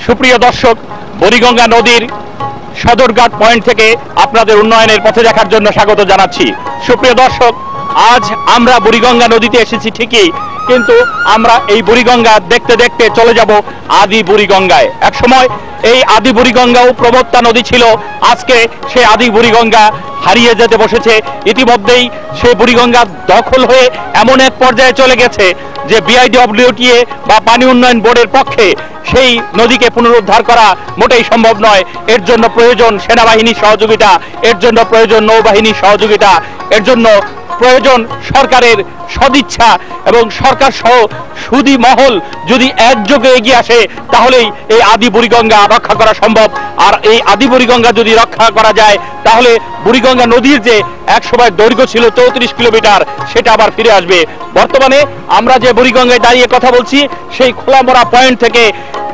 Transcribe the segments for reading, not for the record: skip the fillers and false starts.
সুপ্রিয় দর্শক, বুড়িগঙ্গা নদীর সদরঘাট পয়েন্ট থেকে আপনাদের উন্নয়নের পথে দেখার জন্য স্বাগত জানাচ্ছি। সুপ্রিয় দর্শক, আজ আমরা বুড়িগঙ্গা নদীতে এসেছি ঠিকই, কিন্তু আমরা এই বুড়িগঙ্গা দেখতে দেখতে চলে যাব আদি বুড়িগঙ্গায়। এক সময় এই আদি বুড়িগঙ্গাও প্রবত্তা নদী ছিল, আজকে সে আদি বুড়িগঙ্গা হারিয়ে যেতে বসেছে। ইতিমধ্যেই সে বুড়িগঙ্গা দখল হয়ে এমন এক পর্যায়ে চলে গেছে যে বিআইডব্লিউটিএ বা পানি উন্নয়ন বোর্ডের পক্ষে সেই নদীকে পুনরুদ্ধার করা মোটেই সম্ভব নয়। এর জন্য প্রয়োজন সেনাবাহিনীর সহযোগিতা, এর জন্য প্রয়োজন নৌবাহিনীর সহযোগিতা, এর জন্য প্রয়োজন সরকারের সদিচ্ছা এবং সরকার সহ সুদী মহল যদি একযোগে এগিয়ে আসে তাহলেই এই আদি বুড়িগঙ্গা রক্ষা করা সম্ভব। আর এই আদি বুড়িগঙ্গা যদি রক্ষা করা যায় তাহলে বুড়িগঙ্গা নদীর যে একসময় দৈর্ঘ্য ছিল 34 কিলোমিটার সেটা আবার ফিরে আসবে। বর্তমানে আমরা যে বুড়িগঙ্গায় দাঁড়িয়ে কথা বলছি সেই খোলামোড়া পয়েন্ট থেকে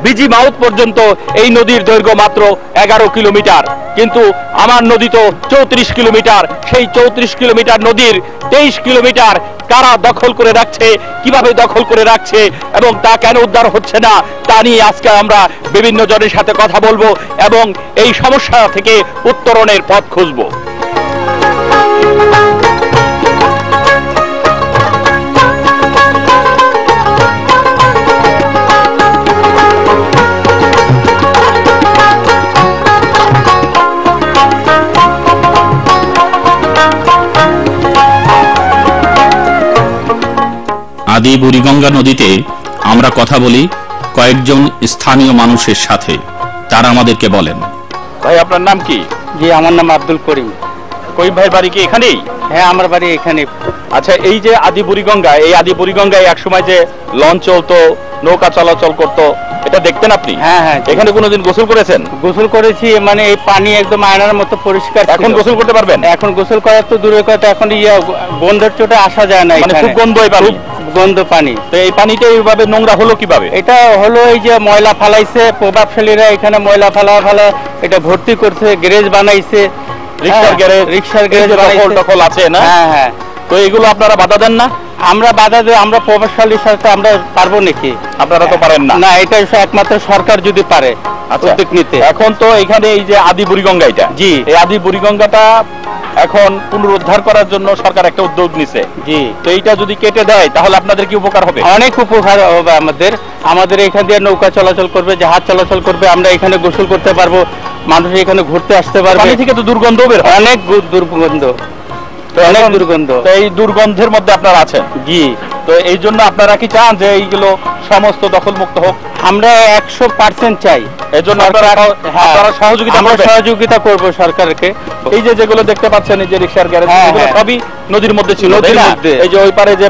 বিজি মাউথ পর্যন্ত এই নদীর দৈর্ঘ্য মাত্র 11 কিলোমিটার, কিন্তু আমার নদী তো 34 কিলোমিটার। সেই 34 কিলোমিটার নদীর 23 কিলোমিটার কারা দখল করে রাখছে, কিভাবে দখল করে রাখছে এবং তা কেন উদ্ধার হচ্ছে না তা নিয়ে আজকে আমরা বিভিন্ন জনের সাথে কথা বলবো এবং এই সমস্যা থেকে উত্তরণের পথ খুঁজবো। আদি বুড়িগঙ্গা নদীতে আমরা কথা বলি কয়েকজন স্থানীয় মানুষের সাথে, তারা আমাদেরকে বলেন। ভাই, আপনার নাম কি? জি, আমার নাম আব্দুল করিম। করিম ভাই বাড়ি কি এখানেই? হ্যাঁ, আমার বাড়ি এখানে। আচ্ছা, এই যে আদি বুড়িগঙ্গা, এই আদি বুড়িগঙ্গায় একসময় যে লঞ্চ চলতো, নৌকা চলাচল করতো, এটা দেখতেন আপনি? হ্যাঁ হ্যাঁ। এখানে কোনোদিন গোসল করেছেন? গোসল করেছি, মানে এই পানি একদম আয়নার মতো পরিষ্কার। এখন গোসল করতে পারবেন? এখন গোসল করার তো দূরের কথা, এখন গন্ধের চোটে আসা যায় না, মানে খুব গন্ধ এই পানি। গন্ধ পানি। তো এই পানিটা এইভাবে নোংরা হলো কিভাবে? এটা হলো এই যে ময়লা ফালাইছে প্রভাবশালীরা, এখানে ময়লা ফালা এটা ভর্তি করছে, গ্যারেজ বানাইছে, রিক্সার গ্যারেজ দখল আছে না? হ্যাঁ হ্যাঁ। তো এগুলো আপনারা বাধা দেন না? আমরা বাধা দেই, আমরা প্রভাবশালীর সাথে আমরা পারবো নাকি? আপনারা তো পারেন না। না, এটা একমাত্র সরকার যদি পারে উদ্যোগ নিতে। এখন তো এখানে এই যে আদি বুড়িগঙ্গা, এটা জি, এই আদি বুড়িগঙ্গাটা এখন পুনরুদ্ধার করার জন্য সরকার একটা উদ্যোগ নিছে। জি, তো এইটা যদি কেটে দেয় তাহলে আপনাদের কি উপকার হবে? অনেক উপকার হবে আমাদের এখান দিয়ে নৌকা চলাচল করবে, জাহাজ চলাচল করবে, আমরা এখানে গোসল করতে পারবো, মানুষ এখানে ঘুরতে আসতে পারবে। পানি থেকে তো দুর্গন্ধ বের হয়, অনেক দুর্গন্ধ, অনেক দুর্গন্ধ। তো এই দুর্গন্ধের মধ্যে আপনারা আছেন? জি। তো এই জন্য আপনারা কি চান যে এইগুলো সমস্ত দখল মুক্ত হোক? আমরা 100% চাই। এই জন্য আপনারা সহযোগিতা করব সরকারকে। এই যে যেগুলো দেখতে পাচ্ছেন, এই যে রিক্সার গ্যারেজ, এগুলো সবই নদীর মধ্যে ছিল। এই যে ওই পারে যে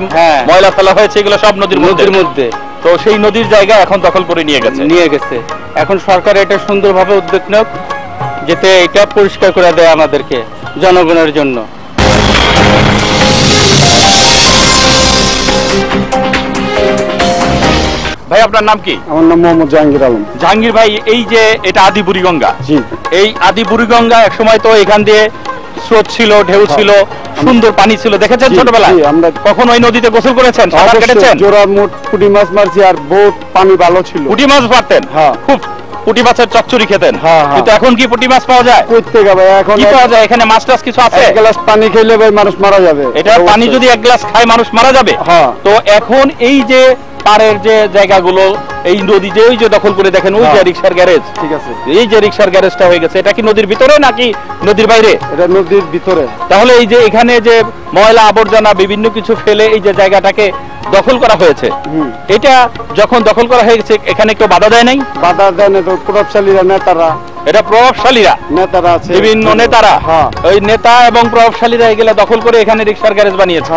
ময়লা ফেলা হয়েছে এগুলো সব নদীর মধ্যে। তো সেই নদীর জায়গা এখন দখল করে নিয়ে গেছে। এখন সরকার এটা সুন্দরভাবে উদ্যোগ নেক, যাতে এটা পরিষ্কার করে দেয় আমাদেরকে, জনগণের জন্য। ভাই, আপনার নাম কি? আমার নাম মোহাম্মদ জাহাঙ্গীর আলম। জাহাঙ্গীর ভাই, এই যে এটা আদি বুড়িগঙ্গা, জি, এই আদি বুড়িগঙ্গা এক সময় তো এখান দিয়ে স্রোত ছিল, ঢেউ ছিল, সুন্দর পানি ছিল, দেখেছেন ছোটবেলায়? আমরা কখন ওই নদীতে গোসল করেছেন, সাঁতার কেটেছেন? জোড়া মোট পুঁটি মাছ মারছি, আর বহুত পানি ভালো ছিল। পুঁটি মাছ পারতেন? হ্যাঁ, খুব পুঁটি মাছের চচ্চড়ি খেতেন। কিন্তু এখন কি পুঁটি মাছ পাওয়া যায়? করতে গেবে এখন কি পাওয়া যায়? এখানে মাছ টাছ কিছু আছে? এক গ্লাস পানি খেলে ভাই মানুষ মারা যাবে। এটা পানি যদি এক গ্লাস খায় মানুষ মারা যাবে? হ্যাঁ। তো এখন এই যে পাড়ের যে জায়গাগুলো, এই নদী যে ওই যে দখল করে দেখেন, ওই যে রিক্সার গ্যারেজ, ঠিক আছে, এই যে রিক্সার গ্যারেজটা হয়ে গেছে, এটা কি নদীর ভিতরে নাকি নদীর বাইরে? এটা নদীর ভিতরে। তাহলে এই যে এখানে যে ময়লা আবর্জনা বিভিন্ন কিছু ফেলে এই যে জায়গাটাকে দখল করা হয়েছে, এটা যখন দখল করা হয়েছে এখানে কেউ বাধা দেয় নাই? বাধা দেয় না, তো প্রভাবশালীরা, নেতারা, এটা প্রভাবশালীরা, নেতারা আছে, বিভিন্ন নেতারা, ওই নেতা এবং প্রভাবশালীরা এগুলা দখল করে এখানে রিক্সার গ্যারেজ বানিয়েছে।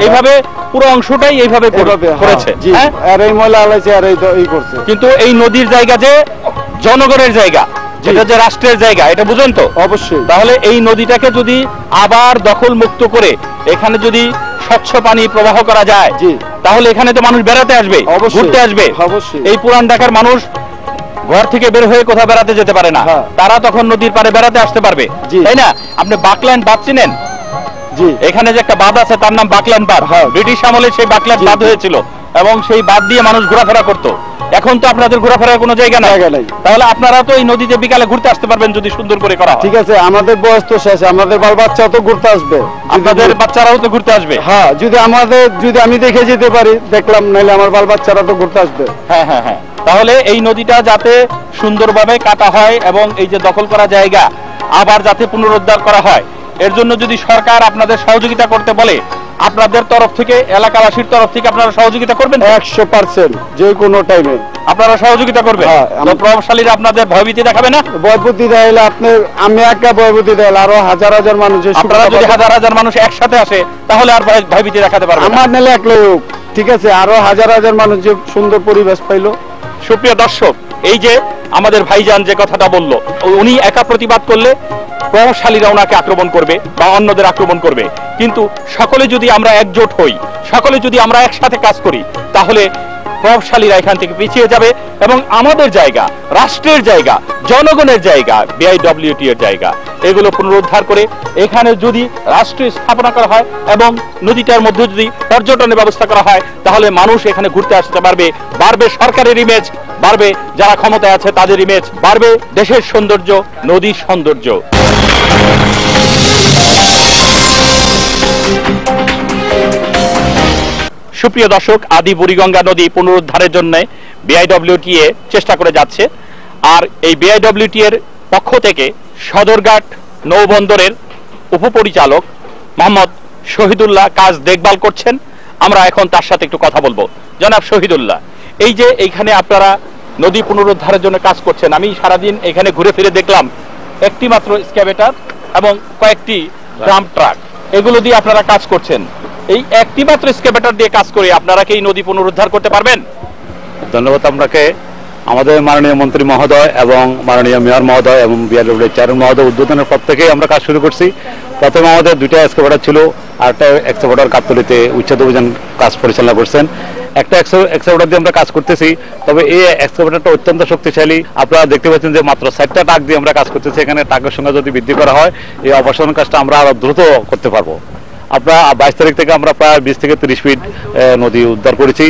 এইভাবে পুরো অংশটাই এইভাবে করেছে। আর এই ময়লা আলাইছে, আর এই করছে। কিন্তু এই নদীর জায়গা যে জনগণের জায়গা, এটা যে রাষ্ট্রের জায়গা, এটা বুঝেন তো? অবশ্যই। তাহলে এই নদীটাকে যদি আবার দখল মুক্ত করে এখানে যদি স্বচ্ছ পানি প্রবাহ করা যায়, তাহলে এখানে তো মানুষ বেড়াতে আসবে, ঘুরতে আসবে। এই পুরান ঢাকার মানুষ ঘর থেকে বের হয়ে কোথাও বেড়াতে যেতে পারে না, তারা তখন নদীর পাড়ে বেড়াতে আসতে পারবে, তাই না? আপনি বাকল্যান্ড বাঁধ চিনেন? এখানে যে একটা বাঁধ আছে তার নাম বাকল্যান্ড বাঁধ। ব্রিটিশ আমলে সেই বাকল্যান্ড বাঁধ হয়েছিল। এবং সেই বাঁধ দিয়ে মানুষ ঘোরাফেরা করতো। এখন তো আপনাদের ঘোরাফেরার কোনো জায়গা নাই। জায়গা নাই। তাহলে আপনারা তো এই নদীতে বিকালে ঘুরতে আসতে পারবেন যদি সুন্দর করে করা হয়। ঠিক আছে, আমাদের বয়স তো শেষ, আমাদের বাল বাচ্চাও তো ঘুরতে আসবে, আপনাদের বাচ্চারাও তো ঘুরতে আসবে। হ্যাঁ, যদি আমি দেখে যেতে পারি দেখলাম, নাহলে আমার বাল বাচ্চারা তো ঘুরতে আসবে। হ্যাঁ হ্যাঁ হ্যাঁ, তাহলে এই নদীটা যাতে সুন্দরভাবে কাটা হয় এবং এই যে দখল করা জায়গা আবার যাতে পুনরুদ্ধার করা হয়, এর জন্য যদি সরকার আপনাদের সহযোগিতা করতে বলে, আপনাদের তরফ থেকে, এলাকাবাসীর তরফ থেকে আপনারা সহযোগিতা করবেন 100% যে কোনো টাইমে আপনারা সহযোগিতা করবেন। হ্যাঁ, তো প্রভাবশালীরা আপনাদের ভয়ভীতি দেখাবে না? বয়বতী দেখাইলে আমি একা বয়বতী দেখাইলে আরো হাজার হাজার মানুষ আপনারা যদি হাজার হাজার মানুষ একসাথে আসে তাহলে আর ভয়ভীতি দেখাতে পারবে না। আমার নেলে একলাই হোক, ঠিক আছে, আরো হাজার হাজার মানুষ যে সুন্দর পরিবেশ পাইলো। সুপ্রিয় দর্শক, এই যে আমাদের ভাইজান যে কথাটা বলল, উনি একা প্রতিবাদ করলে প্রভাবশালীরা ওনাকে আক্রমণ করবে বা অন্যদের আক্রমণ করবে, কিন্তু সকলে যদি আমরা একজোট হই, সকলে যদি আমরা একসাথে কাজ করি, তাহলে প্রভাবশালীরা এখান থেকে পিছিয়ে যাবে এবং আমাদের জায়গা, রাষ্ট্রের জায়গা, জনগণের জায়গা, বিআইডব্লিউটি এর জায়গা, এগুলো পুনরুদ্ধার করে এখানে যদি রাষ্ট্র স্থাপনা করা হয় এবং নদীটার মধ্যে যদি পর্যটনের ব্যবস্থা করা হয়, তাহলে মানুষ এখানে ঘুরতে আসতে পারবে, বাড়বে সরকারের ইমেজ, বাড়বে যারা ক্ষমতায় আছে তাদের ইমেজ, বাড়বে দেশের সৌন্দর্য, নদীর সৌন্দর্য। সুপ্রিয় দর্শক, আদি বুড়িগঙ্গা নদী পুনরুদ্ধারের জন্য বিআইডব্লিউটিএ চেষ্টা করে যাচ্ছে, আর এই বিআইডব্লিউটি এর পক্ষ থেকে সদরঘাট নৌবন্দরের উপপরিচালক মোহাম্মদ শহীদুল্লাহ কাজ দেখভাল করছেন। আমরা এখন তার সাথে একটু কথা বলবো। জনাব শহীদুল্লাহ, এই যে এইখানে আপনারা নদী পুনরুদ্ধারের জন্য কাজ করছেন, আমি সারাদিন এখানে ঘুরে ফিরে দেখলাম একটি মাত্র এক্সক্যাভেটর এবং কয়েকটি ড্রাম ট্রাক, এগুলো দিয়ে আপনারা কাজ করছেন। এই একটি মাত্র এক্সক্যাভেটর দিয়ে কাজ করে আপনারা কি এই নদী পুনরুদ্ধার করতে পারবেন? ধন্যবাদ আপনাকে। আমাদের মাননীয় মন্ত্রী মহোদয় এবং মাননীয় মেয়র মহোদয় এবং বিআরডব্লিউ চেয়ারম্যান মহোদয় উদ্বোধনের পর থেকেই আমরা কাজ শুরু করছি। প্রথমে আমাদের দুইটা এক্সক্যাভেটর ছিল, আর একটা এক্সক্যাভেটর গাবতলীতে উচ্ছেদ অভিযান কাজ পরিচালনা করছেন। একটা এক্সক্যাভেটর দিয়ে আমরা কাজ করতেছি, তবে এই এক্সক্যাভেটরটা অত্যন্ত শক্তিশালী। আপনারা দেখতে পাচ্ছেন যে মাত্র 4টা ট্রাক দিয়ে আমরা কাজ করতেছি। এখানে ট্রাকের সংখ্যা যদি বৃদ্ধি করা হয়, এই অপসারণ কাজটা আমরা আরো দ্রুত করতে পারবো। আপনার 22 তারিখ থেকে আমরা প্রায় 20 থেকে 30 ফিট নদী উদ্ধার করেছি,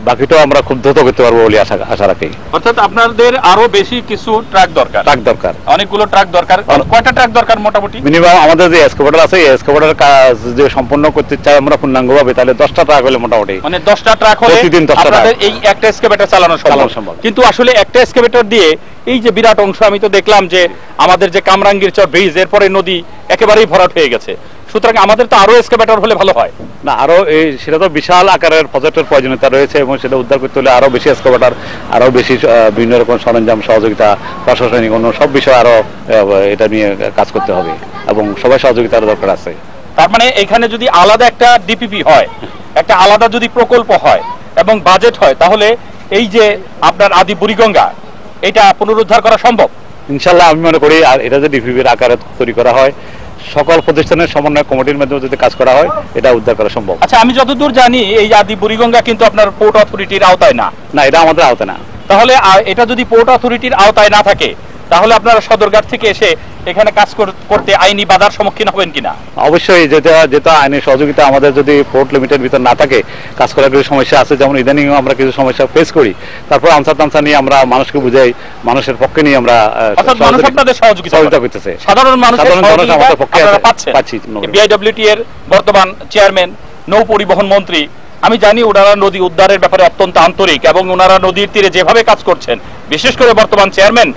বাকিটাও আমরা খুব দ্রুত করতে পারবো বলে আশা রাখি। অর্থাৎ আপনাদের আরো বেশি কিছু ট্রাক দরকার, অনেকগুলো ট্রাক দরকার। কয়টা ট্রাক দরকার মোটামুটি? মিনিমাম আমাদের যে এক্সক্যাভেটর আছে, এই এক্সক্যাভেটর কাজ যে সম্পন্ন করতে চাই আমরা পূর্ণাঙ্গভাবে, তাহলে 10টা ট্রাক হলে মোটামুটি, মানে 10টা ট্রাক হলে প্রতিদিন 10টা আপনাদের এই একটা এক্সক্যাভেটর চালানো সম্ভব। কিন্তু আসলে একটা এক্সক্যাভেটর দিয়ে এই যে বিরাট অংশ, আমি তো দেখলাম যে আমাদের যে কামরাঙ্গীর চর ব্রিজ, এরপরে নদী একেবারেই ভরাট হয়ে গেছে। সুতরাং আমাদের তো আরো এক্সক্যাভেটর হলে ভালো হয় না? আরো সেটা তো বিশাল আকারের প্রজেক্টের প্রয়োজনীয়তা রয়েছে এবং সেটা উদ্ধার করতে হলে আরো বেশি এক্সক্যাভেটর, আরো বেশি বিভিন্ন রকম সরঞ্জাম, সহযোগিতা, প্রশাসনিক অন্য সব বিষয়ে আরো এটা নিয়ে কাজ করতে হবে এবং সবাই সহযোগিতার দরকার আছে। তার মানে এখানে যদি আলাদা একটা ডিপিপি হয়, একটা আলাদা যদি প্রকল্প হয় এবং বাজেট হয়, তাহলে এই যে আপনার আদি বুড়িগঙ্গা, এটা পুনরুদ্ধার করা সম্ভব ইনশাল্লাহ আমি মনে করি। আর এটা যদি ডিপিপির আকারে তৈরি করা হয়, সকল প্রতিষ্ঠানের সমন্বয় কমিটির মাধ্যমে যদি কাজ করা হয়, এটা উদ্ধার করা সম্ভব। আচ্ছা, আমি যতদূর জানি এই আদি বুড়িগঙ্গা কিন্তু আপনার পোর্ট অথরিটির আওতায় না। না, এটা আমাদের আওতায় না। তাহলে এটা যদি পোর্ট অথরিটির আওতায় না থাকে, তাহলে আপনারা সদরঘাট থেকে এসে এখানে কাজ করতে আইনি বাধার সম্মুখীন হবেন কিনা? অবশ্যই, যেটা আইনি সহযোগিতা আমাদের যদি পোর্ট লিমিটের ভিতর না থাকে, কাজ করার কিছু সমস্যা আছে, যেমন ইদানিং আমরা কিছু সমস্যা ফেস করি, তারপর আনসার টানসার নিয়ে আমরা মানুষকে বুঝাই, মানুষের পক্ষে নিয়ে আমরা সহযোগিতা করতেছে। সাধারণ মানুষের আমাদের পক্ষে পাচ্ছি। বিআইডব্লিউটি এর বর্তমান চেয়ারম্যান, নৌ পরিবহন মন্ত্রী, আমি জানি ওনারা নদী উদ্ধারের ব্যাপারে অত্যন্ত আন্তরিক এবং ওনারা নদীর তীরে যেভাবে কাজ করছেন, বিশেষ করে বর্তমান চেয়ারম্যান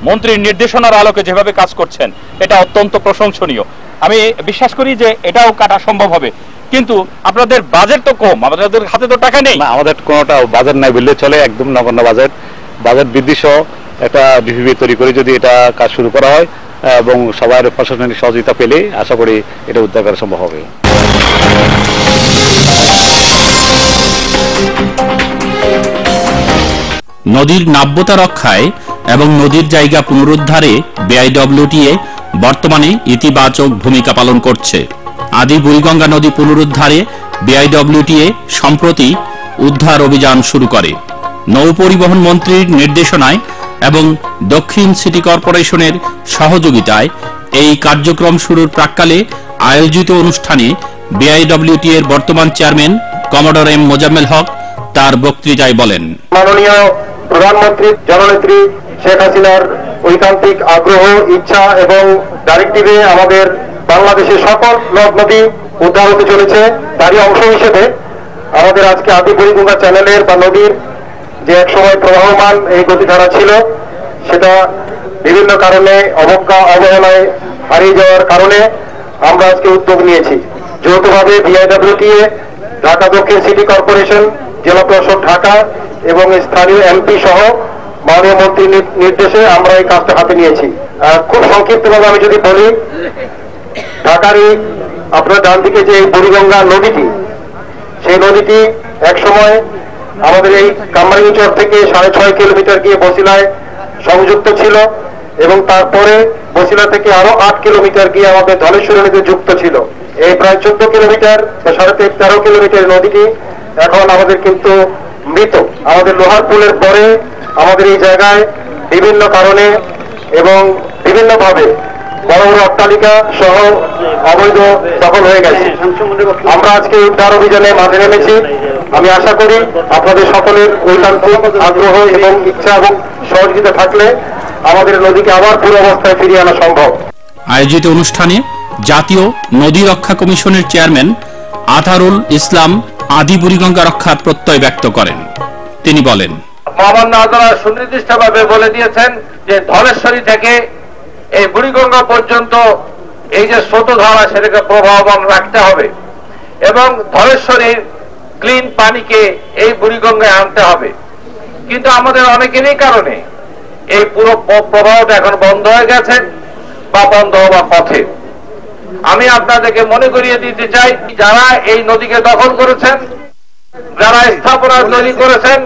মন্ত্রীর নির্দেশনার আলোকে যেভাবে কাজ করছেন, এটা অত্যন্ত প্রশংসনীয়। আমি বিশ্বাস করি যে এটাও কাটা সম্ভব হবে, কিন্তু আপনাদের বাজেট তো কম, আপনাদের হাতে তো টাকা নেই। আমাদের কোনোটা বাজেট নাই বললে চলে, একদম নগণ্য বাজেট বৃদ্ধি সহ একটা ডিপিপি তৈরি করে যদি এটা কাজ শুরু করা হয় এবং সবার প্রশাসনিক সহযোগিতা পেলে আশা করি এটা উদ্ধার করা সম্ভব হবে। নদীর নাব্যতা রক্ষায় এবং নদীর জায়গা পুনরুদ্ধারে বিআইডব্লিউটিএ বর্তমানে ইতিবাচক ভূমিকা পালন করছে। আদি বুড়িগঙ্গা নদী পুনরুদ্ধারে বিআইডব্লিউটিএ সম্প্রতি উদ্ধার অভিযান শুরু করে। নৌ পরিবহন মন্ত্রীর নির্দেশনায় এবং দক্ষিণ সিটি কর্পোরেশনের সহযোগিতায় এই কার্যক্রম শুরুর প্রাক্কালে আয়োজিত অনুষ্ঠানে বিআইডব্লিউটিএর বর্তমান chairman commodore M Mozammel Haque, তার বক্তৃতায় বলেন। মাননীয় প্রধানমন্ত্রী জননেত্রী শেখ হাসিনার ঐকান্তিক আগ্রহ, ইচ্ছা এবং ডাইরেক্টিভে আমাদের বাংলাদেশের সকল নদ নদী উদ্ধার হতে চলেছে। তারই অংশ হিসেবে আমাদের আজকে আদি বুড়িগঙ্গা চ্যানেলের বা নদীর যে একসময় প্রবাহমান এই গতিধারা ছিল, সেটা বিভিন্ন কারণে অবহেলায় হারিয়ে যাওয়ার কারণে আমরা আজকে উদ্যোগ নিয়েছি। যৌথভাবে বিআইডব্লিউটিএ, ঢাকা দক্ষিণ সিটি কর্পোরেশন, জেলা প্রশাসক ঢাকা এবং স্থানীয় এমপি সহ মাননীয় মন্ত্রীর নির্দেশে আমরা এই কাজটা হাতে নিয়েছি। খুব সংক্ষিপ্তভাবে আমি যদি বলি, ঢাকারই আপনার ডান দিকে যে এই বুড়িগঙ্গা নদীটি, সেই নদীটি একসময় আমাদের এই কামরাঙ্গীচর থেকে 6.5 কিলোমিটার গিয়ে বসিলায় সংযুক্ত ছিল এবং তারপরে বসিলা থেকে আরো 8 কিলোমিটার গিয়ে আমাদের ধলেশ্বরী নদীতে যুক্ত ছিল। এই প্রায় 14 কিলোমিটার বা 13.5 কিলোমিটার নদীটি এখন আমাদের কিন্তু মৃত। আমাদের লোহার পুলের পরে আমাদের এই জায়গায় বিভিন্ন কারণে এবং বিভিন্নভাবে বড় বড় অট্টালিকা সহ অবৈধ দখল হয়ে গেছে। আমরা আজকে উদ্ধার অভিযানে মাঠে নেমেছি। আমি আশা করি আপনাদের সকলের ঐকান্তিক আগ্রহ এবং ইচ্ছা এবং সহযোগিতা থাকলে আমাদের নদীকে আবার পুরো অবস্থায় ফিরিয়ে আনা সম্ভব। আয়োজিত অনুষ্ঠানে জাতীয় নদী রক্ষা কমিশনের চেয়ারম্যান আতারুল ইসলাম আদি বুড়িগঙ্গা রক্ষার প্রত্যয় ব্যক্ত করেন। তিনি বলেন, মহামান্য আদালত সুনির্দিষ্টভাবে বলে দিয়েছেন যে ধলেশ্বরী থেকে এই বুড়িগঙ্গা পর্যন্ত এই যে স্রোতধারা, সেটাকে প্রবাহমান রাখতে হবে এবং ধলেশ্বরীর ক্লিন পানিকে এই বুড়িগঙ্গায় আনতে হবে। কিন্তু আমাদের অনেকেরই কারণে এই পুরো প্রবাহটা এখন বন্ধ হয়ে গেছে বা বন্ধ হওয়ার পথে। আমি আপনাদেরকে মনে করিয়ে দিতে চাই, যারা এই নদীকে দখল করেছেন, যারা স্থাপনা তৈরি করেছেন,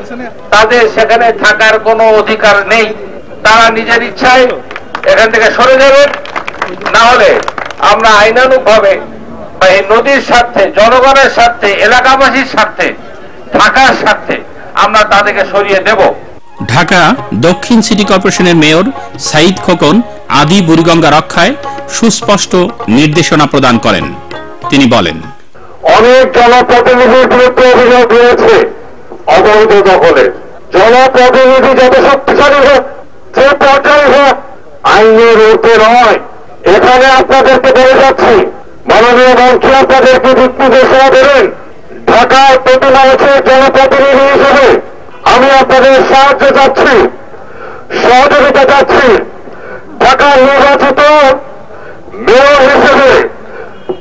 তাদের সেখানে থাকার কোনো অধিকার নেই। তারা নিজের ইচ্ছায় এখান থেকে সরে যাবেন, না হলে আমরা আইনানুগভাবে বা এই নদীর স্বার্থে, জনগণের স্বার্থে, এলাকাবাসীর স্বার্থে, ঢাকার স্বার্থে আমরা তাদেরকে সরিয়ে দেব। ঢাকা দক্ষিণ সিটি কর্পোরেশনের মেয়র সাইদ খোকন আদি বুড়িগঙ্গা রক্ষায় সুস্পষ্ট নির্দেশনা প্রদান করেন। তিনি বলেন, অনেক জনপ্রতিনিধির বিরুদ্ধে অভিযোগ রয়েছে অবৈধ দখলে। জনপ্রতিনিধি যত শক্তিশালী হোক, যে পর্যায়ে হোক, আইনের ঊর্ধ্বে নয়। এখানে আপনাদেরকে বলে যাচ্ছি, মাননীয় মন্ত্রী আপনাদেরকে দিক নির্দেশনা দেবেন। ঢাকার প্রতি মানুষের জনপ্রতিনিধি হিসেবে আমি আপনাদের সাহায্য চাচ্ছি, সহযোগিতা চাচ্ছি। ঢাকার নির্বাচিত মেয়র হিসেবে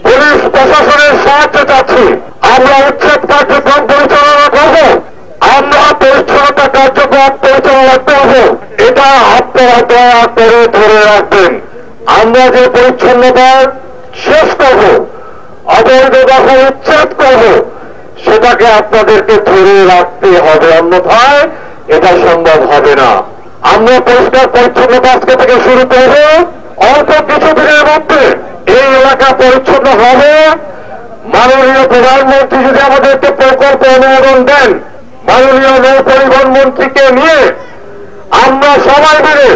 পুলিশ প্রশাসনের সাহায্য চাচ্ছি। আমরা উচ্ছেদ কার্যক্রম পরিচালনা করব, আমরা পরিচ্ছন্নতা কার্যক্রম পরিচালনা করব। এটা আপনারা দয়া করে ধরে রাখবেন। আমরা যে পরিচ্ছন্নতা শেষ করব, অবৈধ দখল উচ্ছেদ করব, সেটাকে আপনাদেরকে ধরে রাখতে হবে, অন্যথায় এটা সম্ভব হবে না। আমরা পরিষ্কার পরিচ্ছন্নতা আজকে থেকে শুরু করব। অল্প কিছুদিনের মধ্যে এই এলাকা পরিচ্ছন্ন হবে। মাননীয় প্রধানমন্ত্রী যদি আমাদেরকে প্রকল্প অনুমোদন দেন, মাননীয় নৌ পরিবহন মন্ত্রীকে নিয়ে আমরা সবাই মিলে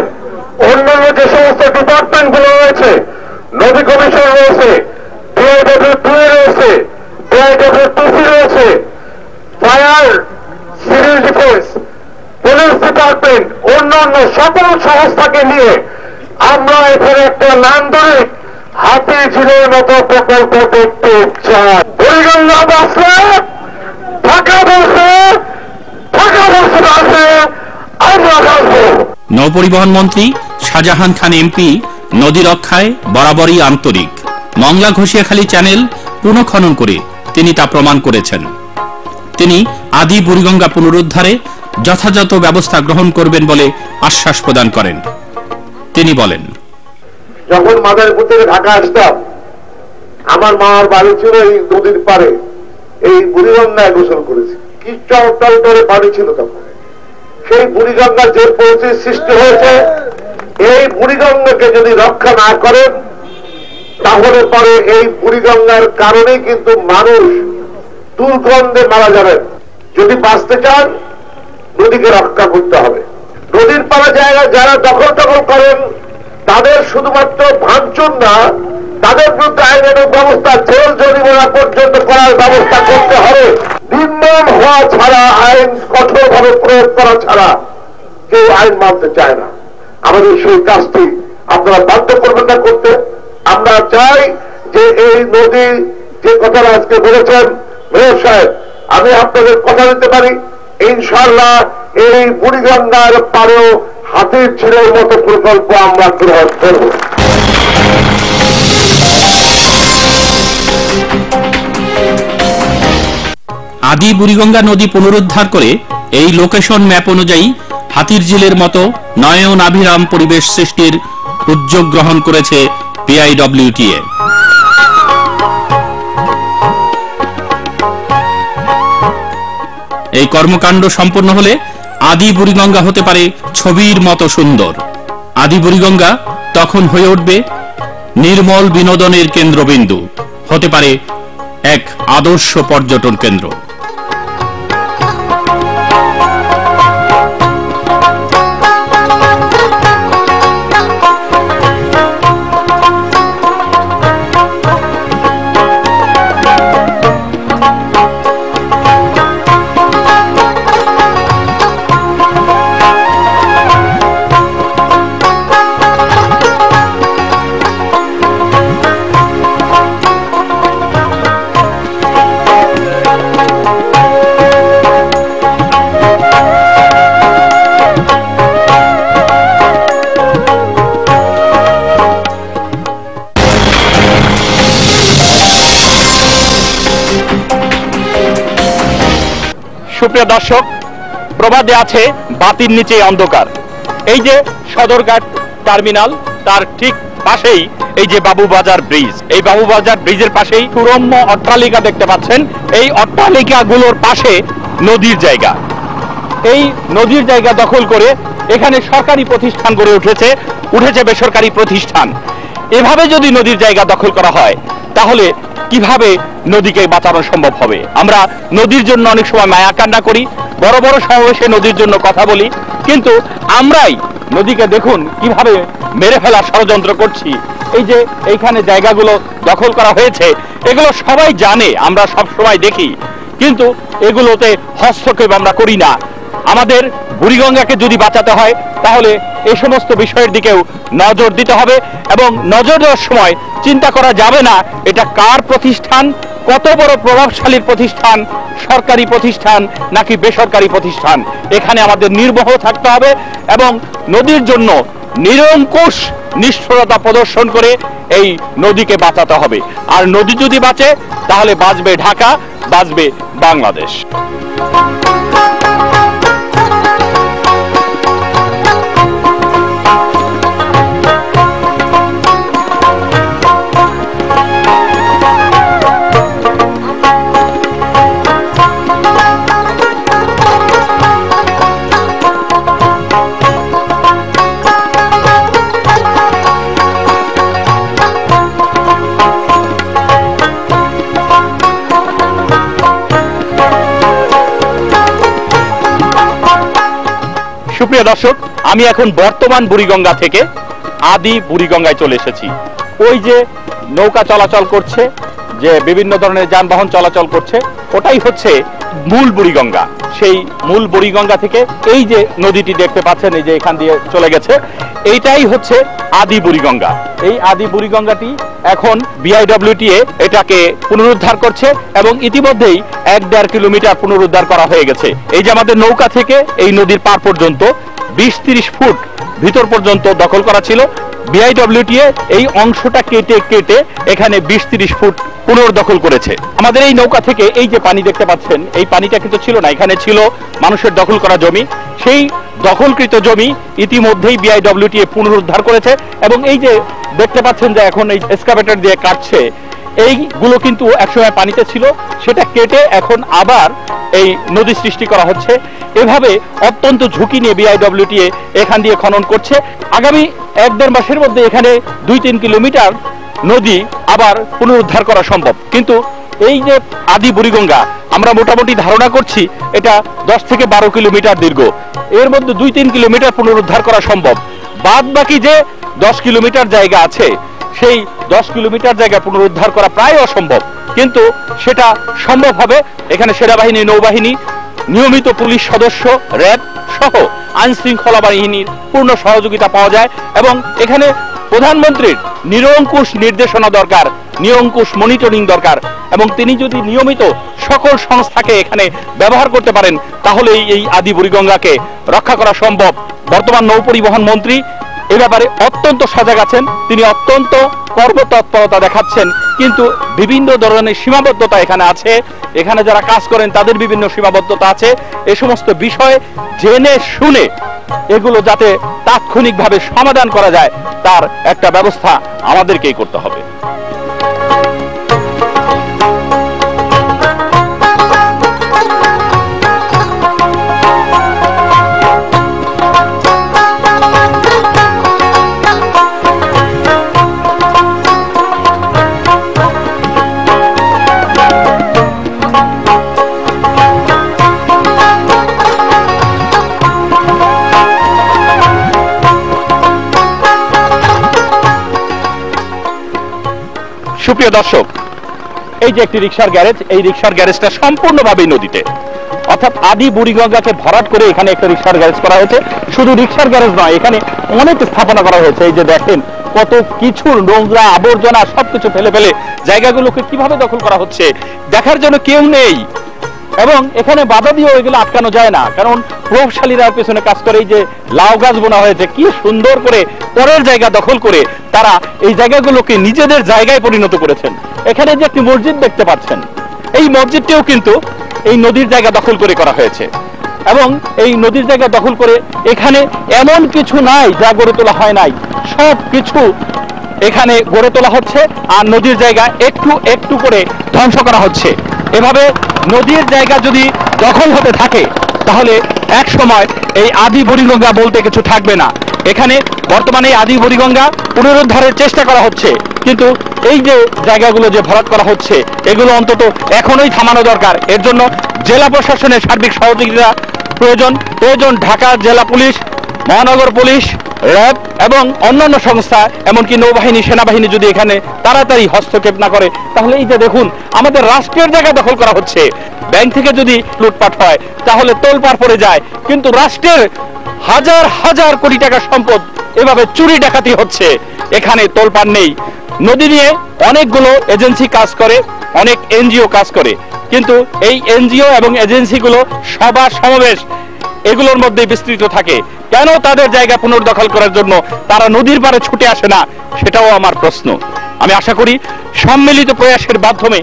অন্যান্য যে সমস্ত ডিপার্টমেন্ট গুলো রয়েছে, নদী কমিশন রয়েছে, বিআইডব্লিউ2 রয়েছে, বিআইডব্লিউ2সি রয়েছে, fire, civil defence, police department, অন্যান্য সকল সংস্থাকে নিয়ে আমরা এখানে একটা নান্দনিক হাতি ঝিলের মতো প্রকল্প করতে চাই। বুড়িগঙ্গা বাসে, ঢাকা বাসে, ঢাকা বাসে বাসে আমরা বাসবো। নৌপরিবহন মন্ত্রী শাহজাহান খান এমপি নদী রক্ষায় বরাবরই আন্তরিক। মংলা ঘোষিয়াখালী চ্যানেল পুনঃখনন করে তিনি তা প্রমাণ করেছেন। তিনি আদি বুড়িগঙ্গা পুনরুদ্ধারে যথাযথ ব্যবস্থা গ্রহণ করবেন বলে আশ্বাস প্রদান করেন। তিনি বলেন, যখন মাদারীপুর থেকে ঢাকা আসতাম, আমার মার বাড়ি ছিল এই নদীর পারে, এই বুড়িগঙ্গায় গোসল করেছি। কি চলচল করে পানি ছিল তখন। সেই বুড়িগঙ্গার যে পরিস্থিতির সৃষ্টি হয়েছে, এই বুড়িগঙ্গাকে যদি রক্ষা না করেন, তাহলে পরে এই বুড়িগঙ্গার কারণেই কিন্তু মানুষ দুর্গন্ধে মারা যাবেন। যদি বাঁচতে চান, নদীকে রক্ষা করতে হবে। নদীর পাড়া জায়গা যারা দখল করেন, তাদের শুধুমাত্র ভাঙচুর না, তাদের বিরুদ্ধে আইনানুগ ব্যবস্থা, জেল জরিমানা পর্যন্ত করার ব্যবস্থা করতে হবে। নির্মম হওয়া ছাড়া, আইন কঠোরভাবে প্রয়োগ করা ছাড়া কেউ আইন মানতে চায় না। আমাদের সেই কাজটি আপনারা বাধ্য করবেন না করতে। আমরা চাই যে এই নদী যে কথাটা আজকে বলেছেন মেয়র সাহেব, আমি আপনাদের কথা দিতে পারি ইনশাআল্লাহ এই বুড়িগঙ্গার পারেও হাতির ঝিলের মতো প্রকল্প আমরা গ্রহণ করব। আদি বুড়িগঙ্গা নদী পুনরুদ্ধার করে এই লোকেশন ম্যাপ অনুযায়ী হাতির ঝিলের মতো নয়নাভিরাম পরিবেশ সৃষ্টির উদ্যোগ গ্রহণ করেছে বিআইডব্লিউটিএ। এই কর্মকাণ্ড সম্পন্ন হলে আদি বুড়িগঙ্গা হতে পারে ছবির মতো সুন্দর। আদি বুড়িগঙ্গা তখন হয়ে উঠবে নির্মল বিনোদনের কেন্দ্রবিন্দু, হতে পারে এক আদর্শ পর্যটন কেন্দ্র। সুপ্রিয় দর্শক, প্রবাদে আছে বাতির নিচে অন্ধকার। এই যে সদরঘাট টার্মিনাল, তার ঠিক পাশেই এই যে বাবুবাজার ব্রিজ, এই বাবুবাজার ব্রিজের পাশেই সুরম্য অট্টালিকা দেখতে পাচ্ছেন। এই অট্টালিকাগুলোর পাশে নদীর জায়গা। এই নদীর জায়গা দখল করে এখানে সরকারি প্রতিষ্ঠান গড়ে উঠেছে বেসরকারি প্রতিষ্ঠান। এভাবে যদি নদীর জায়গা দখল করা হয় তাহলে কিভাবে নদীকে বাঁচানো সম্ভব হবে? আমরা নদীর জন্য অনেক সময় মায়া কান্না করি, বড় বড় সমাবেশে নদীর জন্য কথা বলি, কিন্তু আমরাই নদীকে দেখুন কিভাবে মেরে ফেলার ষড়যন্ত্র করছি। এই যে এইখানে জায়গাগুলো দখল করা হয়েছে, এগুলো সবাই জানে, আমরা সব সময় দেখি, কিন্তু এগুলোতে হস্তক্ষেপ আমরা করি না। আমাদের বুড়িগঙ্গাকে যদি বাঁচাতে হয় তাহলে এই সমস্ত বিষয়ের দিকেও নজর দিতে হবে, এবং নজর দেওয়ার সময় চিন্তা করা যাবে না এটা কার প্রতিষ্ঠান, কত বড় প্রভাবশালী প্রতিষ্ঠান, সরকারি প্রতিষ্ঠান নাকি বেসরকারি প্রতিষ্ঠান। এখানে আমাদের নির্ভয় থাকতে হবে এবং নদীর জন্য নিরঙ্কুশ নিষ্ঠুরতা প্রদর্শন করে এই নদীকে বাঁচাতে হবে। আর নদী যদি বাঁচে তাহলে বাঁচবে ঢাকা, বাঁচবে বাংলাদেশ। সুপ্রিয় দর্শক, আমি এখন বর্তমান বুড়িগঙ্গা থেকে আদি বুড়িগঙ্গায় চলে এসেছি। ওই যে নৌকা চলাচল করছে, যে বিভিন্ন ধরনের যানবাহন চলাচল করছে, ওটাই হচ্ছে মূল বুড়িগঙ্গা। সেই মূল বুড়িগঙ্গা থেকে এই যে নদীটি দেখতে পাচ্ছেন, এই যে এখান দিয়ে চলে গেছে, এইটাই হচ্ছে আদি বুড়িগঙ্গা। এই আদি বুড়িগঙ্গাটি এখন বিআইডব্লিউটিএ এটাকে পুনরুদ্ধার করছে এবং ইতিমধ্যেই 1-1.5 কিলোমিটার পুনরুদ্ধার করা হয়ে গেছে। এই যে আমাদের নৌকা থেকে এই নদীর পার পর্যন্ত 20-30 ফুট ভিতর পর্যন্ত দখল করা ছিল, বিআইডব্লিউটিএ এই অংশটা কেটে কেটে এখানে 20-30 ফুট পুনর্দখল করেছে। আমাদের এই নৌকা থেকে এই যে পানি দেখতে পাচ্ছেন, এই পানিটা কিন্তু ছিল না, এখানে ছিল মানুষের দখল করা জমি। সেই দখলকৃত জমি ইতিমধ্যেই বিআইডব্লিউটিএ পুনরুদ্ধার করেছে এবং এই যে দেখতে পাচ্ছেন যে এখন এই এক্সকাভেটর দিয়ে কাটছে, এইগুলো কিন্তু একসময় পানিতে ছিল, সেটা কেটে এখন আবার এই নদী সৃষ্টি করা হচ্ছে। এভাবে অত্যন্ত ঝুঁকি নিয়ে বিআইডব্লিউটিএ এখান দিয়ে খনন করছে। আগামী 1-1.5 মাসের মধ্যে এখানে 2-3 কিলোমিটার নদী আবার পুনরুদ্ধার করা সম্ভব। কিন্তু এই যে আদি বুড়িগঙ্গা, আমরা মোটামুটি ধারণা করছি এটা 10 থেকে 12 কিলোমিটার দীর্ঘ। এর মধ্যে 2-3 কিলোমিটার পুনরুদ্ধার করা সম্ভব। বাদ বাকি যে 10 কিলোমিটার জায়গা আছে, সেই 10 কিলোমিটার জায়গা পুনরুদ্ধার করা প্রায় অসম্ভব। কিন্তু সেটা সম্ভব হবে এখানে সেনাবাহিনী, নৌবাহিনী, নিয়মিত পুলিশ সদস্য, র্যাব সহ আইন শৃঙ্খলা বাহিনীর পূর্ণ সহযোগিতা পাওয়া যায় এবং এখানে প্রধানমন্ত্রীর নিরঙ্কুশ নির্দেশনা দরকার, নিরঙ্কুশ মনিটরিং দরকার এবং তিনি যদি নিয়মিত সকল সংস্থাকে এখানে ব্যবহার করতে পারেন তাহলে এই আদি বুড়িগঙ্গাকে রক্ষা করা সম্ভব। বর্তমান নৌপরিবহন মন্ত্রী এ ব্যাপারে অত্যন্ত সজাগ আছেন, তিনি অত্যন্ত কর্মতৎপরতা দেখাচ্ছেন, কিন্তু বিভিন্ন ধরনের সীমাবদ্ধতা এখানে আছে। এখানে যারা কাজ করেন তাদের বিভিন্ন সীমাবদ্ধতা আছে। এ সমস্ত বিষয় জেনে শুনে এগুলো যাতে তাৎক্ষণিকভাবে সমাধান করা যায় তার একটা ব্যবস্থা আমাদেরকেই করতে হবে। সুপ্রিয় দর্শক, এই যে একটি রিকশার গ্যারেজ, এই রিকশার গ্যারেজটা সম্পূর্ণভাবেই নদীতে, অর্থাৎ আদি বুড়িগঙ্গাকে ভরাট করে এখানে একটা রিকশার গ্যারেজ করা হয়েছে। শুধু রিকশার গ্যারেজ নয়, এখানে অনেক স্থাপনা করা হয়েছে। এই যে দেখেন কত কিছু নোংরা আবর্জনা সবকিছু ফেলে ফেলে জায়গাগুলোকে কিভাবে দখল করা হচ্ছে দেখার জন্য কেউ নেই এবং এখানে বাধা দিয়েও এগুলো আটকানো যায় না, কারণ প্রভাবশালীরা পেছনে কাজ করে। এই যে লাউ গাছ বোনা হয়েছে, কি সুন্দর করে পরের জায়গা দখল করে তারা এই জায়গাগুলোকে নিজেদের জায়গায় পরিণত করেছেন। এখানে যে একটি মসজিদ দেখতে পাচ্ছেন, এই মসজিদটিও কিন্তু এই নদীর জায়গা দখল করে করা হয়েছে এবং এই নদীর জায়গা দখল করে এখানে এমন কিছু নাই যা গড়ে তোলা হয় নাই, সব কিছু এখানে গড়ে তোলা হচ্ছে আর নদীর জায়গা একটু একটু করে ধ্বংস করা হচ্ছে। এভাবে নদীর জায়গা যদি দখল হতে থাকে তাহলে এক সময় এই আদি বুড়িগঙ্গা বলতে কিছু থাকবে না। এখানে বর্তমানে আদি বুড়িগঙ্গা পুনরুদ্ধারের চেষ্টা করা হচ্ছে, কিন্তু এই যে জায়গাগুলো যে ভরাট করা হচ্ছে এগুলো অন্তত এখনোই থামানো দরকার। এর জন্য জেলা প্রশাসনের সার্বিক সহযোগিতা প্রয়োজন। ঢাকা জেলা পুলিশ, মহানগর পুলিশ, র্যাব এবং অন্যান্য সংস্থা, এমনকি নৌবাহিনী, সেনাবাহিনী যদি এখানে তাড়াতাড়ি হস্তক্ষেপ না করে তাহলে এই যে দেখুন আমাদের রাষ্ট্রের জায়গা দখল করা হচ্ছে। ব্যাংক থেকে যদি লুটপাট হয় তাহলে তোলপাড় পড়ে যায়, কিন্তু রাষ্ট্রের হাজার হাজার কোটি টাকার সম্পদ এভাবে চুরি ডাকাতি হচ্ছে, এখানে তোলপাড় নেই। নদী নিয়ে অনেকগুলো এজেন্সি কাজ করে, অনেক এনজিও কাজ করে, কিন্তু এই এনজিও এবং এজেন্সিগুলো সভা সমাবেশ এগুলোর মধ্যে বিস্তৃত থাকে। কেন তাদের জায়গা পুনর্দখল করার জন্য তারা নদীর পাড়ে ছুটে আসে না, সেটাও আমার প্রশ্ন। আমি আশা করি সম্মিলিত প্রয়াসের মাধ্যমে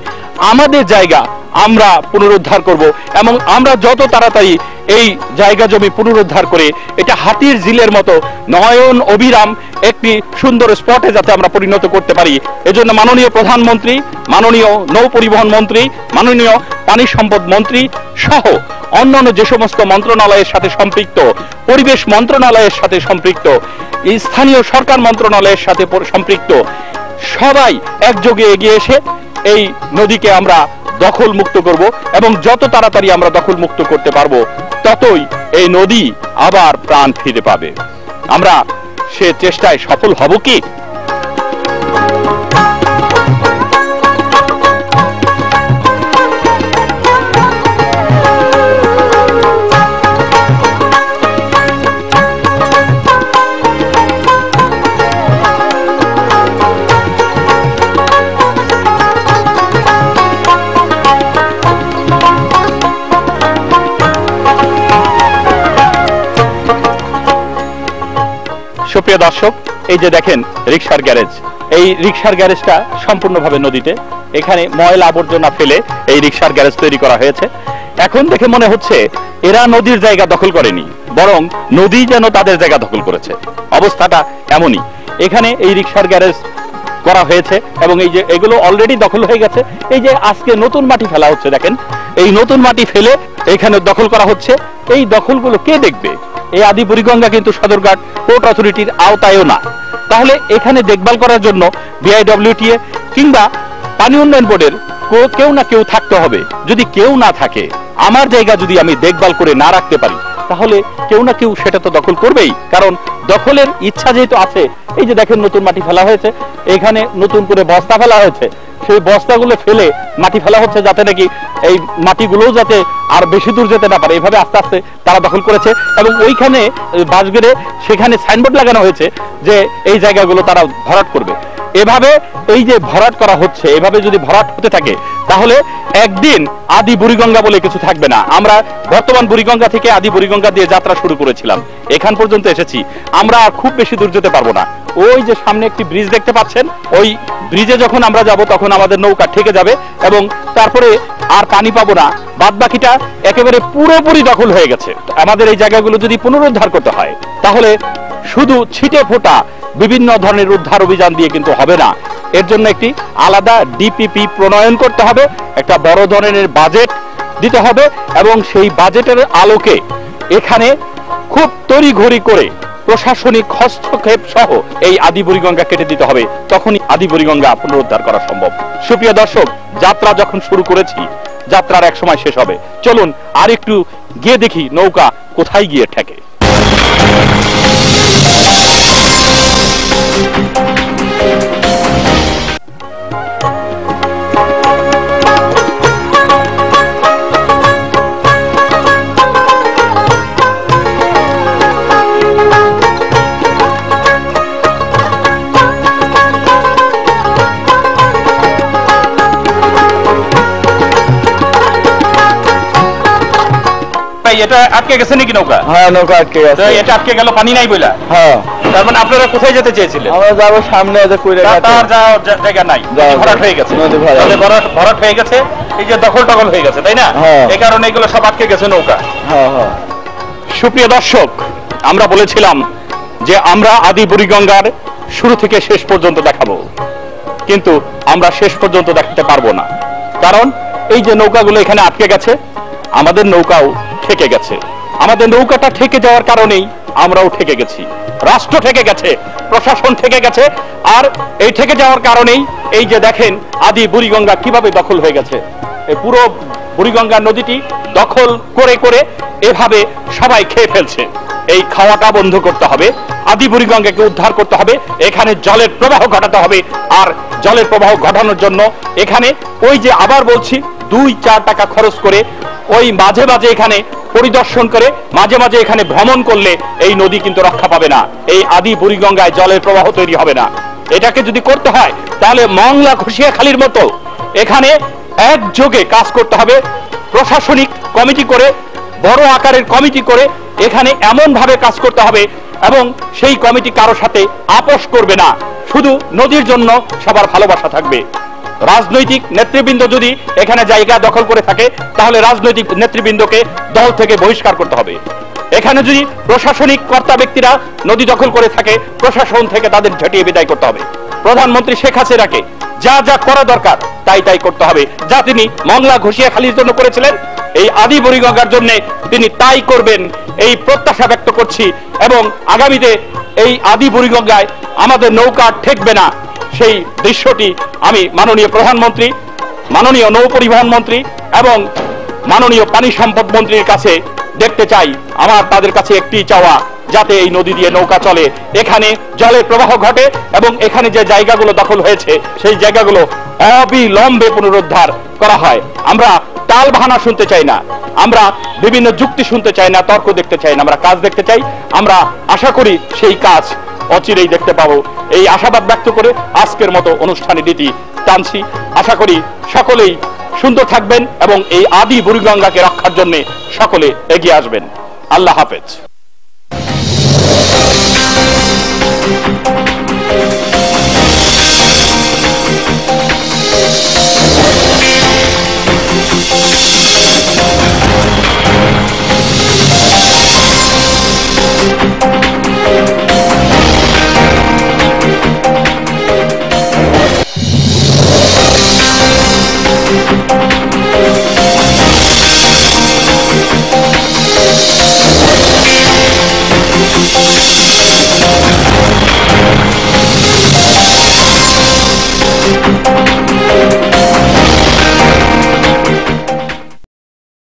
আমাদের জায়গা আমরা পুনরুদ্ধার করব এবং আমরা যত তাড়াতাড়ি এই জায়গা জমি পুনরুদ্ধার করে এটা হাতির ঝিলের মতো নয়ন অবিরাম একটি সুন্দর স্পটে যাতে আমরা পরিণত করতে পারি, এজন্য মাননীয় প্রধানমন্ত্রী, মাননীয় নৌ পরিবহন মন্ত্রী, মাননীয় পানি সম্পদ মন্ত্রী সহ অন্যান্য যে সমস্ত মন্ত্রণালয়ের সাথে সম্পৃক্ত, পরিবেশ মন্ত্রণালয়ের সাথে সম্পৃক্ত, স্থানীয় সরকার মন্ত্রণালয়ের সাথে সম্পৃক্ত সবাই একযোগে এগিয়ে এসে এই নদীকে আমরা দখল মুক্ত করব এবং যত তাড়াতাড়ি আমরা দখল মুক্ত করতে পারবো ততই এই নদী আবার প্রাণ ফিরে পাবে। আমরা সে চেষ্টায় সফল হব কি? সুপ্রিয় দর্শক, এই যে দেখেন রিকশার গ্যারেজ, এই রিকশার গ্যারেজটা সম্পূর্ণভাবে নদীতে। এখানে ময়লা আবর্জনা ফেলে এই রিকশার গ্যারেজ তৈরি করা হয়েছে। এখন দেখে মনে হচ্ছে এরা নদীর জায়গা দখল করেনি, বরং নদী যেন তাদের জায়গা দখল করেছে। অবস্থাটা এমনই। এখানে এই রিকশার গ্যারেজ করা হয়েছে এবং এই যে এগুলো অলরেডি দখল হয়ে গেছে। এই যে আজকে নতুন মাটি ফেলা হচ্ছে, দেখেন এই নতুন মাটি ফেলে এখানে দখল করা হচ্ছে। এই দখলগুলো কে দেখবে? এই আদি বুড়িগঙ্গা কিন্তু সদরঘাট পোর্ট অথরিটির আওতায়ও না। তাহলে এখানে দেখভাল করার জন্য বিআইডব্লিউটিএ কিংবা পানি উন্নয়ন বোর্ডের কেউ না কেউ থাকতে হবে। যদি কেউ না থাকে, আমার জায়গা যদি আমি দেখভাল করে না রাখতে পারি তাহলে কেউ না কেউ সেটা তো দখল করবেই, কারণ দখলের ইচ্ছা যেহেতু আছে। এই যে দেখেন নতুন মাটি ফেলা হয়েছে, এখানে নতুন করে বস্তা ফেলা হয়েছে, সেই বস্তাগুলো ফেলে মাটি ফেলা হচ্ছে যাতে নাকি এই মাটিগুলোও যাতে আর বেশি দূর যেতে না পারে। এইভাবে আস্তে আস্তে তারা দখল করেছে এবং ওইখানে বাঁশগেড়ে সেখানে সাইনবোর্ড লাগানো হয়েছে যে এই জায়গাগুলো তারা ভরাট করবে। এভাবে এই যে ভরাট করা হচ্ছে, এভাবে যদি ভরাট হতে থাকে তাহলে একদিন আদি বুড়িগঙ্গা বলে কিছু থাকবে না। আমরা বর্তমান বুড়িগঙ্গা থেকে আদি বুড়িগঙ্গা দিয়ে যাত্রা শুরু করেছিলাম, এখান পর্যন্ত এসেছি, আমরা আর খুব বেশি দূর যেতে পারবো না। ওই যে সামনে একটি ব্রিজ দেখতে পাচ্ছেন, ওই ব্রিজে যখন আমরা যাব তখন আমাদের নৌকা ঠেকে যাবে এবং তারপরে আর পানি পাবো না। বাদ বাকিটা একেবারে পুরোপুরি দখল হয়ে গেছে। আমাদের এই জায়গাগুলো যদি পুনরুদ্ধার করতে হয় তাহলে শুধু ছিটে ফোটা বিভিন্ন ধরনের উদ্ধার অভিযান দিয়ে কিন্তু হবে না। এর জন্য একটি আলাদা ডিপিপি প্রণয়ন করতে হবে, একটা বড় ধরনের বাজেট দিতে হবে এবং সেই বাজেটের আলোকে এখানে খুব তড়িঘড়ি করে প্রশাসনিক হস্তক্ষেপ সহ এই আদি বুড়িগঙ্গা কেটে দিতে হবে, তখনই আদি বুড়িগঙ্গা পুনরুদ্ধার করা সম্ভব। সুপ্রিয় দর্শক, যাত্রা যখন শুরু করেছি, যাত্রার এক সময় শেষ হবে। চলুন আর একটু গিয়ে দেখি নৌকা কোথায় গিয়ে ঠেকে। এটা আটকে গেছে নাকি নৌকা? হ্যাঁ, নৌকা আটকে গেছে। এটা আটকে গেল পানি নাই বইলা? হ্যাঁ। তার মানে আপনারা কোথায় যেতে চেয়েছিলেন? আমরা যাবো সামনে, তার জায়গা নাই, ভরাট হয়ে গেছে, ভরাট হয়ে গেছে, এই যে দখল টখল হয়ে গেছে, তাই না? এই কারণে এগুলো সব আটকে গেছে নৌকা। সুপ্রিয় দর্শক, আমরা বলেছিলাম যে আমরা আদি বুড়িগঙ্গার শুরু থেকে শেষ পর্যন্ত দেখাবো, কিন্তু আমরা শেষ পর্যন্ত দেখাতে পারবো না, কারণ এই যে নৌকাগুলো এখানে আটকে গেছে, আমাদের নৌকাও ঠেকে গেছে। আমাদের নৌকাটা ঠেকে যাওয়ার কারণেই আমরাও ঠেকে গেছি, রাষ্ট্র ঠেকে গেছে, প্রশাসন ঠেকে গেছে। আর এই ঠেকে যাওয়ার কারণেই এই যে দেখেন আদি বুড়িগঙ্গা কিভাবে দখল হয়ে গেছে। এই পুরো বুড়িগঙ্গা নদীটি দখল করে করে এভাবে সবাই খেয়ে ফেলছে। এই খাওয়াটা বন্ধ করতে হবে, আদি বুড়িগঙ্গাকে উদ্ধার করতে হবে, এখানে জলের প্রবাহ ঘটাতে হবে। আর জলের প্রবাহ ঘটানোর জন্য এখানে ওই যে আবার বলছি 2-4 টাকা খরচ করে ওই মাঝে মাঝে এখানে পরিদর্শন করে মাঝে মাঝে এখানে ভ্রমণ করলে এই নদী কিন্তু রক্ষা পাবে না, এই আদি বুড়িগঙ্গায় জলের প্রবাহ তৈরি হবে না। এটাকে যদি করতে হয় তাহলে মংলা ঘষিয়াখালীর মতো এখানে একযোগে কাজ করতে হবে, প্রশাসনিক কমিটি করে, বড় আকারের কমিটি করে এখানে এমন ভাবে কাজ করতে হবে এবং সেই কমিটি কারো সাথে আপোষ করবে না, শুধু নদীর জন্য সবার ভালোবাসা থাকবে। রাজনৈতিক নেতৃবৃন্দ যদি এখানে জায়গা দখল করে থাকে তাহলে রাজনৈতিক নেতৃবৃন্দকে দল থেকে বহিষ্কার করতে হবে। এখানে যদি প্রশাসনিক কর্তা ব্যক্তিরা নদী দখল করে থাকে প্রশাসন থেকে তাদের ঝাঁটিয়ে বিদায় করতে হবে। প্রধানমন্ত্রী শেখ হাসিনাকে যা যা করা দরকার তাই তাই করতে হবে, যা তিনি মংলা ঘষিয়াখালীর জন্য করেছিলেন এই আদি বুড়িগঙ্গার জন্য তিনি তাই করবেন এই প্রত্যাশা ব্যক্ত করছি। এবং আগামীতে এই আদি বুড়িগঙ্গায় আমাদের নৌকা ঠেকবে না, সেই দৃশ্যটি আমি মাননীয় প্রধানমন্ত্রী, মাননীয় নৌ পরিবহন মন্ত্রী এবং মাননীয় পানি সম্পদ মন্ত্রীর কাছে দেখতে চাই। আমার তাদের কাছে একটি চাওয়া, যাতে এই নদী দিয়ে নৌকা চলে, এখানে জলের প্রবাহ ঘটে এবং এখানে যে জায়গাগুলো দখল হয়েছে সেই জায়গাগুলো অবিলম্বে পুনরুদ্ধার করা হয়। আমরা টাল বাহানা শুনতে চাই না, আমরা বিভিন্ন যুক্তি শুনতে চাই না, তর্ক দেখতে চাই না, আমরা কাজ দেখতে চাই। আমরা আশা করি সেই কাজ অচিরেই দেখতে পাবো। এই আশাবাদ ব্যক্ত করে আজকের মতো অনুষ্ঠানের রীতি টানছি। আশা করি সকলেই সুন্দর থাকবেন এবং এই আদি বুড়িগঙ্গাকে রক্ষার জন্য সকলে এগিয়ে আসবেন। আল্লাহ হাফেজ।